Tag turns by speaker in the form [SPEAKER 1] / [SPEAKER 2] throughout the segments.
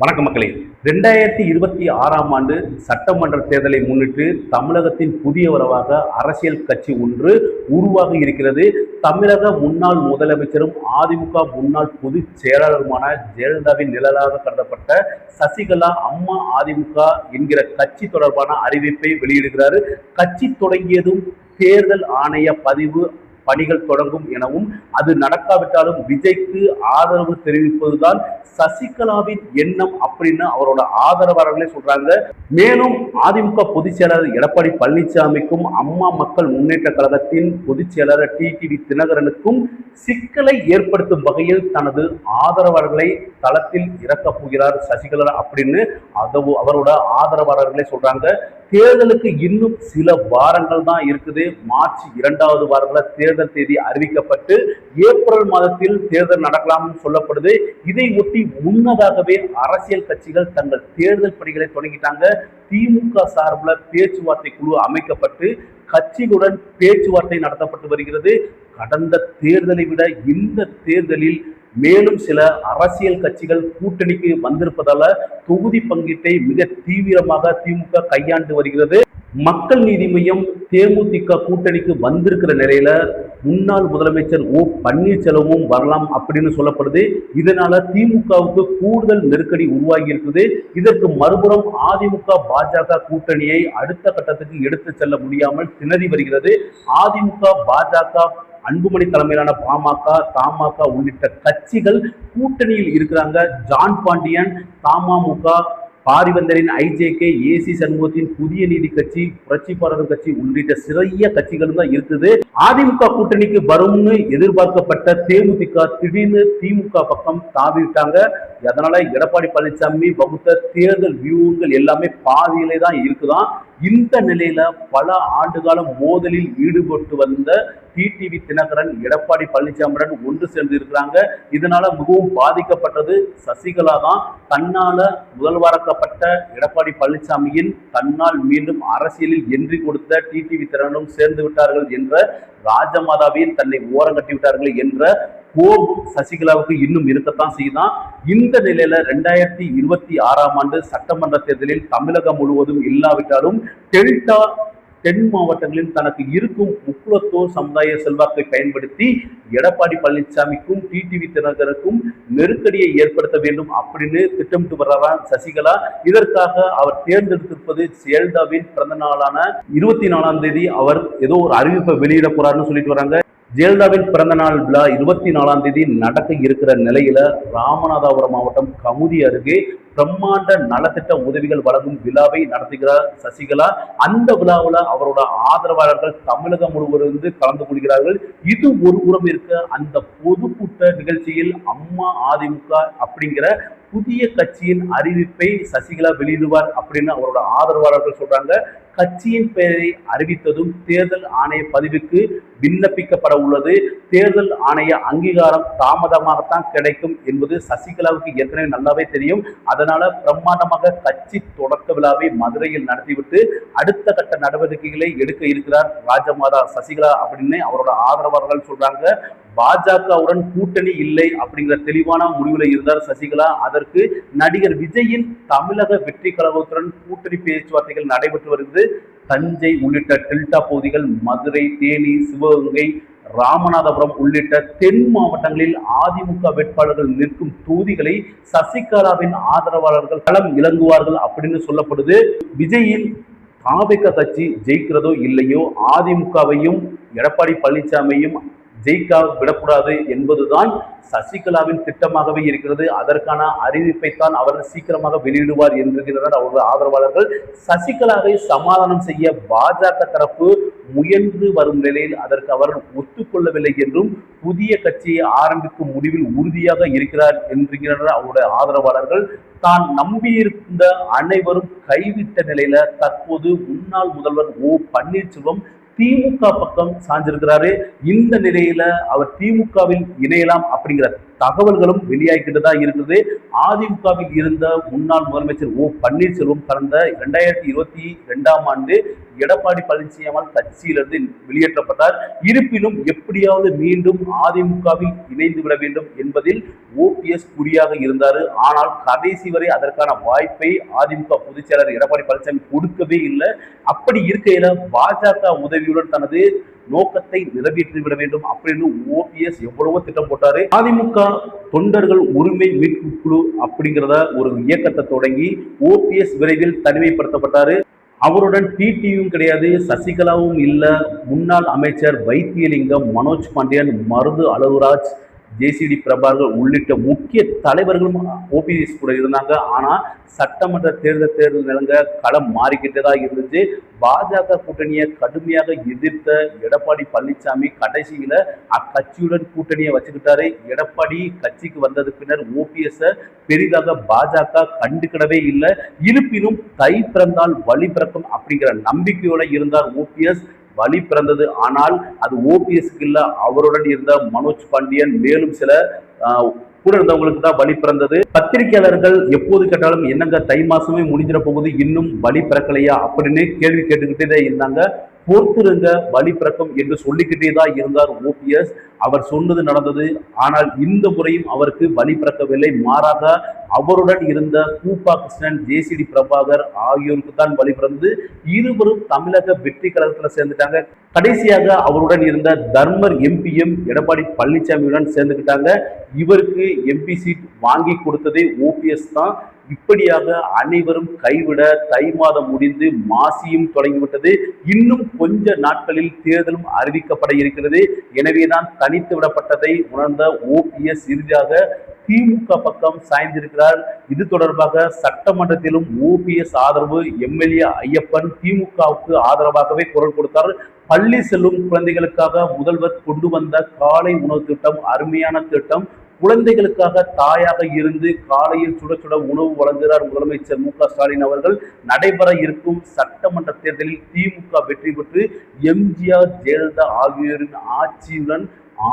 [SPEAKER 1] வணக்க மக்களே. 2026ஆம் ஆண்டு சட்டமன்ற தேர்தலை முன்னிட்டு தமிழகத்தின் புதிய வரவாக அரசியல் கட்சி ஒன்று உருவாகி இருக்கிறது. தமிழக முன்னாள் முதலமைச்சரும் அதிமுக முன்னாள் பொதுச் செயலாளருமான ஜெயலலிதாவின் நிழலாக கருதப்பட்ட சசிகலா அம்மா அதிமுக என்கிற கட்சி தொடர்பான அறிவிப்பை வெளியிடுகிறார். கட்சி தொடங்கியதும் தேர்தல் ஆணைய பதிவு பணிகள் தொடங்கும் எனவும் அது நடக்காவிட்டாலும் விஜய்க்கு ஆதரவு தெரிவிப்பதுதான் சசிகலாவின் எண்ணம் அப்படின்னு அவரோட ஆதரவாளர்களே சொல்றாங்க. மேலும் அதிமுக பொதுச் செயலாளர் எடப்பாடி பழனிசாமிக்கும் அம்மா மக்கள் முன்னேற்ற கழகத்தின் பொதுச் செயலாளர் டிடிவி தினகரனுக்கும் சிக்கலை ஏற்படுத்தும் வகையில் தனது ஆதரவாளர்களை தளத்தில் இறக்கப் போகிறார் சசிகலா அப்படின்னு அவரோட ஆதரவாளர்களே சொல்றாங்க. தேர்தலுக்கு இன்னும் சில வாரங்கள் தான் இருக்குது. மார்ச் 2வது வாரத்தில் தேர்தல் தேதி அறிவிக்கப்பட்டு ஏப்ரல் மாதத்தில் தேர்தல் நடக்கலாம் சொல்லப்படுது. இதை ஒட்டி முன்னதாகவே அரசியல் கட்சிகள் தங்கள் தேர்தல் பணிகளை தொடங்கிட்டாங்க. திமுக சார்பில் பேச்சுவார்த்தை குழு அமைக்கப்பட்டு கட்சிகளுடன் பேச்சுவார்த்தை நடத்தப்பட்டு வருகிறது. கடந்த தேர்தலை விட இந்த தேர்தலில் மேலும் சில அரசியல் கட்சிகள் கூட்டணிக்கு வந்திருப்பதால தொகுதி பங்கீட்டை மிக தீவிரமாக திமுக கையாண்டு வருகிறது. மக்கள் நீதி மையம் தேமுதிக கூட்டணிக்கு வந்திருக்கிற நிலையில முன்னாள் முதலமைச்சர் ஓ பன்னீர்செல்வமும் வரலாம் அப்படின்னு சொல்லப்படுது. இதனால திமுகவுக்கு கூடுதல் நெருக்கடி உருவாகி இருக்குது. இதற்கு மறுபுறம் அதிமுக பாஜக கூட்டணியை அடுத்த கட்டத்துக்கு எடுத்து செல்ல முடியாமல் திணறி வருகிறது. அதிமுக பாஜக அன்புமணி தலைமையிலான பாமக தமாக உள்ளிட்ட கட்சிகள் கூட்டணியில் இருக்கிறாங்க. ஜான் பாண்டியன் தமுக, பாரிவந்தரின் ஐஜேகே, ஏசி சண்முகத்தின் புதிய நீதி கட்சி, புரட்சி பாரதம் கட்சி உள்ளிட்ட சிறிய கட்சிகள் தான் இருக்குது. அதிமுக கூட்டணிக்கு வரும்னு எதிர்பார்க்கப்பட்ட தேமுதிக திடீர்னு திமுக பக்கம் தாவிட்டாங்க. அதனால எடப்பாடி பழனிசாமி வகுத்த தேர்தல் வியூகங்கள் எல்லாமே பாதியிலே தான் இருக்குதான். இந்த நிலையில பல ஆண்டுகால மோதலில் ஈடுபட்டு வந்த டிடிவி தினகரன் எடப்பாடி பழனிசாமியுடன் ஒன்று சேர்ந்து இருக்கிறாங்க. இதனால மிகவும் பாதிக்கப்பட்டது சசிகலா தான். தன்னால முதல்வராக்கப்பட்ட எடப்பாடி பழனிசாமியின் தன்னால் மீண்டும் அரசியலில் என்றி கொடுத்த டிடிவி தினகரனும் சேர்ந்து விட்டார்கள் என்ற ராஜமாதாவின் தன்னை ஓரம் கட்டி விட்டார்கள் என்ற கோபம் சசிகலாவுக்கு இன்னும் இருக்கத்தான் செய்தான். இந்த நிலையில 2026ஆம் ஆண்டு சட்டமன்ற தேர்தலில் தமிழகம் முழுவதும் இல்லாவிட்டாலும் டெல்டா தென் மாவட்டங்களில் தனக்கு இருக்கும் முக்குளத்தோர் சமுதாய செல்வாக்கை பயன்படுத்தி எடப்பாடி பழனிசாமிக்கும் டிடிவி தினகரனுக்கும் நெருக்கடியை ஏற்படுத்த வேண்டும் அப்படின்னு திட்டமிட்டு வர்றாராம் சசிகலா. இதற்காக அவர் தேர்ந்தெடுத்திருப்பது ஜெயலலிதாவின் பிறந்த நாளான 24ஆம் தேதி அவர் ஏதோ ஒரு அறிவிப்பை வெளியிட போறாருன்னு சொல்லிட்டு வராங்க. ஜெயலலிதாவின் பிறந்த நாள் விழா 24ஆம் தேதி நடக்க இருக்கிற நிலையில ராமநாதபுரம் மாவட்டம் கமுதி அருகே பிரம்மாண்ட நலத்திட்ட உதவிகள் வழங்கும் விழாவை நடத்துகிறார் சசிகலா. அந்த விழாவில் அவரோட ஆதரவாளர்கள் தமிழகம் முழுவதிலிருந்து கலந்து கொள்கிறார்கள். இது ஒரு புறம் இருக்க, அந்த பொதுக்கூட்ட நிகழ்ச்சியில் அம்மா அதிமுக அப்படிங்கிற புதிய கட்சியின் அறிவிப்பை சசிகலா வெளியிடுவார் அப்படின்னு அவரோட ஆதரவாளர்கள் சொல்றாங்க. கட்சியின் பெயரை அறிவித்ததும் தேர்தல் ஆணைய பதிவுக்கு விண்ணப்பிக்கப்பட உள்ளது. தேர்தல் ஆணைய அங்கீகாரம் தாமதமாகத்தான் கிடைக்கும் என்பது சசிகலாவுக்கு ஏற்கனவே நல்லாவே தெரியும். அதனால பிரம்மாண்டமாக கட்சி தொடக்க விழாவை மதுரையில் நடத்திவிட்டு அடுத்த கட்ட நடவடிக்கைகளை எடுக்க இருக்கிறார் ராஜமாதா சசிகலா அப்படின்னு அவரோட ஆதரவாளர்கள் சொல்றாங்க. பாஜகவுடன் கூட்டணி இல்லை அப்படிங்கிற தெளிவான முடிவில் இருந்தார் சசிகலா. அதற்கு நடிகர் விஜயின் தமிழக வெற்றி கழகத்துடன் கூட்டணி பேச்சுவார்த்தைகள் நடைபெற்று வருகிறது. தஞ்சை உள்ளிட்ட டெல்டா பகுதிகள், மதுரை, தேனி, சிவகங்கை, ராமநாதபுரம் உள்ளிட்ட தென் மாவட்டங்களில் அதிமுக வேட்பாளர்கள் நிற்கும் தொகுதிகளை சசிகலாவின் ஆதரவாளர்கள் களம் இறங்குவார்கள் அப்படின்னு சொல்லப்படுது. விஜயின் தாவேக கட்சி ஜெயிக்கிறதோ இல்லையோ அதிமுகவையும் எடப்பாடி பழனிசாமியும் ஜெயிக்க விடக்கூடாது என்பதுதான் சசிகலாவின் திட்டமாகவே இருக்கிறது. அதற்கான அறிவிப்பை தான் அவர் சீக்கிரமாக வெளியிடுவார் என்கிறார் அவரது ஆதரவாளர்கள். சசிகலாவை சமாதானம் செய்ய பாஜக தரப்பு முயன்று வரும் நிலையில் அதற்கு அவர் ஒத்துக்கொள்ளவில்லை என்றும் புதிய கட்சியை ஆரம்பிக்கும் முடிவில் உறுதியாக இருக்கிறார் என்கிறார் அவருடைய ஆதரவாளர்கள். தான் நம்பியிருந்த அனைவரும் கைவிட்ட நிலையில தற்போது முன்னாள் முதல்வர் ஓ பன்னீர்செல்வம் திமுக பக்கம் சாஞ்சிருக்கிறாரு. இந்த நிலையில அவர் திமுகவில் இணையலாம் அப்படிங்கிற தகவல்களும் வெளியாகிட்டு தான் இருக்குது. அதிமுகவில் இருந்த முன்னாள் முதலமைச்சர் ஓ பன்னீர்செல்வம் கடந்த 2022ஆம் ஆண்டு எடப்பாடி பழனிசாமி கட்சியிலிருந்து வெளியேற்றப்பட்டார். இருப்பினும் எப்படியாவது மீண்டும் அதிமுகவில் இணைந்து விட வேண்டும் என்பதில் ஓபிஎஸ் குறியாக இருந்தார். ஆனால் கடைசி வரை அதற்கான வாய்ப்பை அதிமுக பொதுச் செயலர் எடப்பாடி பழனிசாமி கொடுக்கவே இல்லை. அப்படி இருக்கையில பாஜக உதவியுடன் தனது நோக்கத்தை நிறைவேற்றிவிட வேண்டும் அப்படின்னு ஓபிஎஸ் எவ்வளவோ திட்டம் போட்டாரு. அதிமுக தொண்டர்கள் உரிமை மீட்பு குழு அப்படிங்கிறத ஒரு இயக்கத்தை தொடங்கி ஓபிஎஸ் விரைவில் தனிமைப்படுத்தப்பட்டாரு. அவருடன் டிடியும் கிடையாது, சசிகலாவும் இல்ல, முன்னாள் அமைச்சர் வைத்தியலிங்கம், மனோஜ் பாண்டியன், மருது அழகுராஜ், ஜேசிடி பிரபாகர் உள்ளிட்ட முக்கிய தலைவர்களும் ஓபிஎஸ் கூட இருந்தாங்க. ஆனா சட்டமன்ற தேர்தல் நிலங்க களம் மாறிக்கிட்டே தான் இருந்துச்சு. பாஜக கூட்டணியை கடுமையாக எதிர்த்த எடப்பாடி பழனிசாமி கடைசியில அக்கட்சியுடன் கூட்டணியை வச்சுக்கிட்டாரு. எடப்பாடி கட்சிக்கு வந்தது பின்னர் ஓபிஎஸ் பெரிதாக பாஜக கண்டுக்கிடவே இல்லை. இருப்பினும் தை பிறந்தால் வழி பிறக்கும் அப்படிங்கிற நம்பிக்கையோட இருந்தார் ஓபிஎஸ். வழி பிறந்தது. ஆனால் அது ஓபிஎஸ்க்கு இல்ல, அவருடன் இருந்த மனோஜ் பாண்டியன் மேலும் சில கூட இருந்தவங்களுக்கு தான் வழி பிறந்தது. பத்திரிகையாளர்கள் எப்போது கேட்டாலும் என்னங்க தை மாசமே முடிஞ்சிட போகுது, இன்னும் வழி பிறக்கலையா அப்படின்னு கேள்வி கேட்டுக்கிட்டே தான் இருந்தாங்க. பொறுத்திருங்க வழி பிறக்கும் என்று சொல்லிக்கிட்டே தான் இருந்தார் ஓபிஎஸ். அவர் சொன்னது நடந்தது. ஆனால் இந்த முறையும் அவருக்கு வழி பிறக்கவில்லை. மாறாக அவருடன் இருந்த கூப்பா கிருஷ்ணன், ஜேசிடி பிரபாகர் ஆகியோருக்கு தான் வழி பிறந்து இருவரும் தமிழக வெற்றி கழகத்தில் சேர்ந்துட்டாங்க. கடைசியாக அவருடன் இருந்த தர்மர் எம்பிஎம் எடப்பாடி பழனிசாமியுடன் சேர்ந்துக்கிட்டாங்க. இவருக்கு எம்பி சீட் வாங்கி கொடுத்ததே ஓபிஎஸ் தான். இப்படியாக அனைவரும் கைவிட தை மாதம் முடிந்து மாசியும் தொடங்கிவிட்டது. இன்னும் கொஞ்ச நாட்களில் தேர்தலும் அறிவிக்கப்பட இருக்கிறது. எனவேதான் தனித்து விடப்பட்டதை உணர்ந்த ஓபிஎஸ் இறுதியாக திமுக பக்கம் சாய்ந்திருக்கிறார். இது தொடர்பாக சட்டமன்றத்திலும் ஓபிஎஸ் ஆதரவு எம்எல்ஏ ஐயப்பன் திமுகவுக்கு ஆதரவாகவே குரல் கொடுத்தார். பள்ளி செல்லும் குழந்தைகளுக்காக முதல்வர் கொண்டு வந்த காலை உணவு திட்டம் அருமையான திட்டம். குழந்தைகளுக்காக தாயாக இருந்து காலையில் சுட சுட உணவு வழங்குகிறார் முதலமைச்சர் மு.க.ஸ்டாலின் அவர்கள். நடைபெற இருக்கும் சட்டமன்ற தேர்தலில் திமுக வெற்றி பெற்று எம்ஜிஆர், ஜெயலலிதா ஆகியோரின்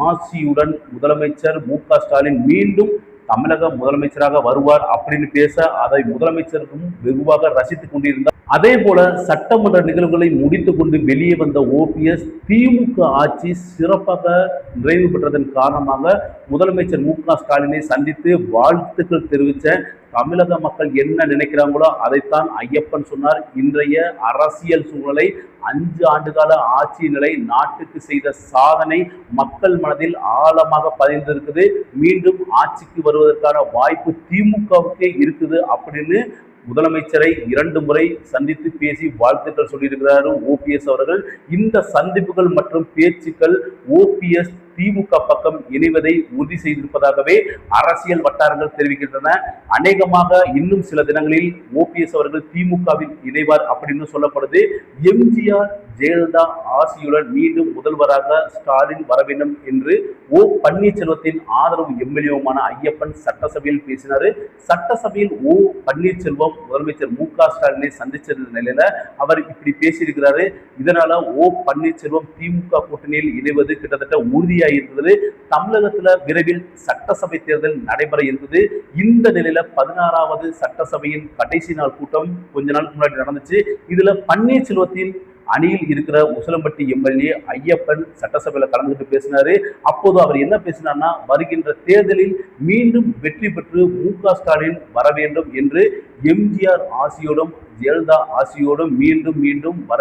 [SPEAKER 1] ஆட்சியுடன் முதலமைச்சர் மு.க.ஸ்டாலின் மீண்டும் தமிழக முதலமைச்சராக வருவார் அப்படின்னு பேச அதை முதலமைச்சருக்கும் வெகுவாக ரசித்துக் கொண்டிருந்தார். அதே போல சட்டமன்ற நிகழ்வுகளை முடித்துக் கொண்டு வெளியே வந்த ஓபிஎஸ் திமுக ஆட்சி சிறப்பாக நிறைவு பெற்றதன் காரணமாக முதலமைச்சர் மு.க.ஸ்டாலினை சந்தித்து வாழ்த்துக்கள் தெரிவித்த தமிழக மக்கள் என்ன நினைக்கிறாங்களோ அதைத்தான் ஐயப்பன் சொன்னார். இன்றைய அரசியல் சூழலை 5 ஆண்டுகால ஆட்சி நிலை நாட்டுக்கு செய்த சாதனை மக்கள் மனதில் ஆழமாக பதிந்திருக்குது. மீண்டும் ஆட்சிக்கு வருவதற்கான வாய்ப்பு திமுகவுக்கே இருக்குது அப்படின்னு முதலமைச்சரை 2 முறை சந்தித்து பேசி வாழ்த்துக்கள் சொல்லியிருக்கிறார் ஓபிஎஸ் அவர்கள். இந்த சந்திப்புகள் மற்றும் பேச்சுக்கள் ஓபிஎஸ் திமுக பக்கம் இணைவதை உறுதி செய்திருப்பதாகவே அரசியல் வட்டாரங்கள் தெரிவிக்கின்றன. அநேகமாக இன்னும் சில தினங்களில் ஓபிஎஸ் அவர்கள் திமுகவில் இணைவார் அப்படின்னு சொல்லப்படுது. எம்ஜிஆர், ஜெயலலிதா ஆசியுடன் மீண்டும் முதல்வராக ஸ்டாலின் வர வேண்டும் என்று ஓ பன்னீர்செல்வத்தின் ஆதரவு எம்எல்ஏவுமான ஐயப்பன் சட்டசபையில் பேசினார். சட்டசபையில் ஓ பன்னீர்செல்வம் முதலமைச்சர் மு.க.ஸ்டாலினை சந்திச்ச நிலையில அவர் இப்படி பேசியிருக்கிறாரு. இதனால ஓ பன்னீர்செல்வம் திமுக கூட்டணியில் இணைவது கிட்டத்தட்ட உறுதியாக இருக்கிறது. தமிழகத்துல விரைவில் சட்டசபை தேர்தல் நடைபெற இருக்குது. இந்த நிலையில 16வது சட்டசபையின் கடைசி நாள் கூட்டம் கொஞ்ச நாளுக்கு முன்னாடி நடந்துச்சு. இதுல பன்னீர்செல்வத்தின் அணியில் இருக்கிற உசிலம்பட்டி எம்எல்ஏ ஐயப்பன் சட்டசபையில கலந்துட்டு பேசினாரு. அப்போது அவர் என்ன பேசினார்னா, வருகின்ற தேர்தலில் மீண்டும் வெற்றி பெற்று மு.க.ஸ்டாலின் வர வேண்டும் என்று எம்ஜிஆர் ஆசியோடும் ஜெயலலிதா ஆசியோடும் மீண்டும் வர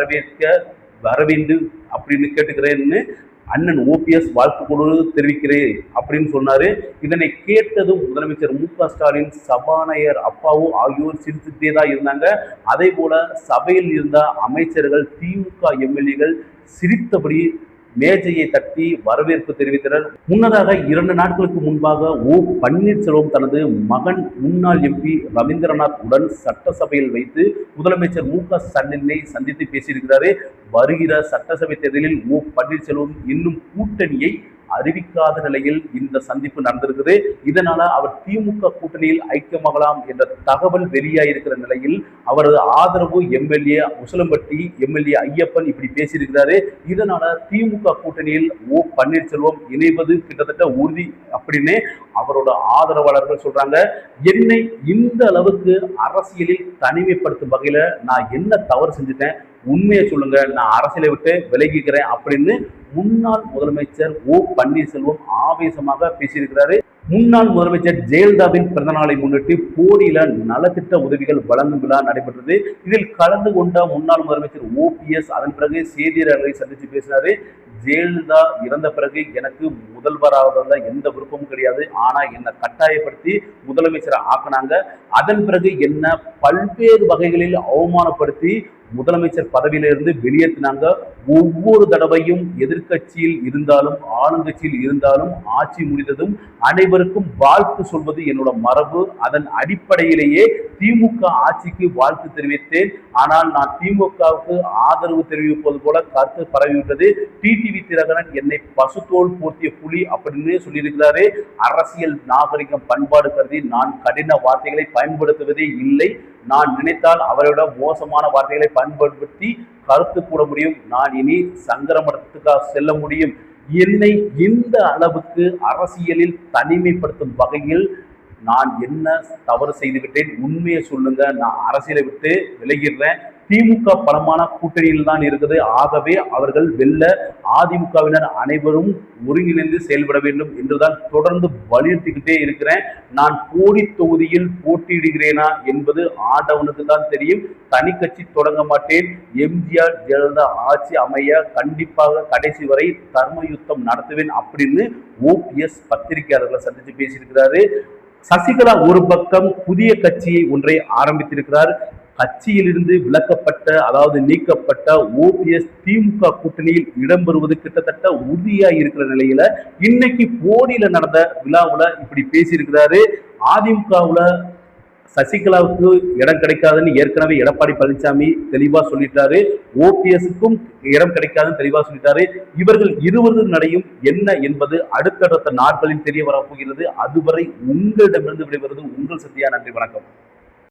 [SPEAKER 1] வேண்டும் அப்படின்னு கேட்டுக்கிறேன்னு அண்ணன் ஓபிஎஸ் வாழ்த்துக்களோடு தெரிவிக்கிறேன் அப்படின்னு சொன்னாரு. இதனை கேட்டதும் முதலமைச்சர் மு.க.ஸ்டாலின், சபாநாயகர் அப்பாவு ஆகியோர் சிரித்துட்டே தான் இருந்தாங்க. அதே போல சபையில் இருந்த அமைச்சர்கள், திமுக எம்எல்ஏகள் சிரித்தபடி மேஜையை தட்டி வரவேற்பு தெரிவித்தனர். முன்னதாக 2 நாட்களுக்கு முன்பாக ஓ பன்னீர்செல்வம் தனது மகன் முன்னாள் எம்பி ரவீந்திரநாத் உடன் சட்டசபையில் வைத்து முதலமைச்சர் மு.க.ஸ்டாலினை சந்தித்து பேசியிருக்கிறாரு. வருகிற சட்டசபை தேர்தலில் ஓ பன்னீர்செல்வம் இன்னும் கூட்டணியை அறிவிக்காத நிலையில் இந்த சந்திப்பு நடந்திருக்குது. இதனால அவர் திமுக கூட்டணியில் ஐக்கியமாகலாம் என்ற தகவல் வெளியாயிருக்கிற நிலையில் அவரது ஆதரவு எம்எல்ஏ உசிலம்பட்டி எம்எல்ஏ ஐயப்பன் இப்படி பேசியிருக்கிறாரு. இதனால திமுக கூட்டணியில் ஓ பன்னீர்செல்வம் இணைவது கிட்டத்தட்ட உறுதி அப்படின்னு அவரோட ஆதரவாளர்கள் சொல்றாங்க. என்னை இந்த அளவுக்கு அரசியலில் தனிமைப்படுத்தும் வகையில நான் என்ன தவறு செஞ்சுட்டேன், உண்மையை சொல்லுங்க, நான் அரசியலை விட்டு விலகிக்கிறேன் அப்படின்னு முன்னாள் முதலமைச்சர் ஓ பன்னீர்செல்வம் ஆவேசமாக பேசியிருக்கிறாரு. முன்னாள் முதலமைச்சர் ஜெயலலிதாவின் பிறந்த நாளை முன்னிட்டு போடியில நலத்திட்ட உதவிகள் வழங்கும் விழா நடைபெற்றது. இதில் கலந்து கொண்ட முன்னாள் முதலமைச்சர் ஓபிஎஸ் அதன் பிறகு செய்தியாளர்களை சந்தித்து பேசினாரு. ஜெயலலிதா இறந்த பிறகு எனக்கு முதல்வராக எந்த விருப்பமும் கிடையாது, ஆனா என்னை கட்டாயப்படுத்தி முதலமைச்சரை ஆக்கினாங்க. அதன் பிறகு என்ன பல்வேறு வகைகளில் அவமானப்படுத்தி முதலமைச்சர் பதவியிலிருந்து வெளியேற்றினாங்க. ஒவ்வொரு தடவையும் எதிர்கட்சியில் இருந்தாலும் ஆளுங்கட்சியில் இருந்தாலும் ஆட்சி முடிந்ததும் அனைவருக்கும் வாழ்த்து சொல்வது என்னோட மரபு. அதன் அடிப்படையிலேயே திமுக ஆட்சிக்கு வாழ்த்து தெரிவித்தேன். ஆனால் நான் திமுகவுக்கு ஆதரவு தெரிவிப்பது போல கருத்து பரவிவிட்டது. டிடிவி தினகரன் என்னை பசுத்தோல் போர்த்திய புலி அப்படின்னு சொல்லியிருக்கிறாரு. அரசியல் நாகரிகம் பண்பாடு கருதி நான் கடின வார்த்தைகளை பயன்படுத்துவதே இல்லை. நான் நினைத்தால் அவரோட மோசமான வார்த்தைகளை பயன்படுத்தி கருத்து கூட முடியும். நான் இனி சங்கரமடத்துக்காக செல்ல முடியும். என்னை இந்த அளவுக்கு அரசியலில் தனிமைப்படுத்தும் வகையில் நான் என்ன தவறு செய்துவிட்டேன், உண்மையை சொல்லுங்க, நான் அரசியலை விட்டு விலகிடுறேன். திமுக பலமான கூட்டணியில் தான் இருக்குது. ஆகவே அவர்கள் வெல்ல அதிமுகவினர் அனைவரும் ஒருங்கிணைந்து செயல்பட வேண்டும் என்றுதான் தொடர்ந்து வலியுறுத்திக்கிட்டே இருக்கிறேன். நான் போடி தொகுதியில் போட்டியிடுகிறேனா என்பது ஆண்டவனுக்கு தான் தெரியும். தனி கட்சி தொடங்க மாட்டேன். எம்ஜிஆர் ஜெயலலிதா ஆட்சி அமைய கண்டிப்பாக கடைசி வரை தர்ம யுத்தம் நடத்துவேன் அப்படின்னு ஓபிஎஸ் பத்திரிகையாளர்களை சந்தித்து பேசியிருக்கிறாரு. சசிகலா ஒரு பக்கம் புதிய கட்சியை ஒன்றை ஆரம்பித்திருக்கிறார். கட்சியிலிருந்து விலக்கப்பட்ட அதாவது நீக்கப்பட்ட ஓபிஎஸ் திமுக கூட்டணியில் இடம்பெறுவது கிட்டத்தட்ட உறுதியாக இருக்கிற நிலையில இன்னைக்கு போடியில நடந்த விழாவுல இப்படி பேசியிருக்கிறாரு. அதிமுகவுல சசிகலாவுக்கு இடம் கிடைக்காதுன்னு ஏற்கனவே எடப்பாடி பழனிசாமி தெளிவா சொல்லிட்டாரு. ஓபிஎஸ்க்கும் இடம் கிடைக்காதுன்னு தெளிவா சொல்லிட்டாரு. இவர்கள் இருவரும் நடையும் என்ன என்பது அடுத்தடுத்த நாட்களில் தெரிய வரப்போகிறது. அதுவரை உங்களிடமிருந்து விடைபெறுவது உங்கள் சத்யா. நன்றி, வணக்கம்.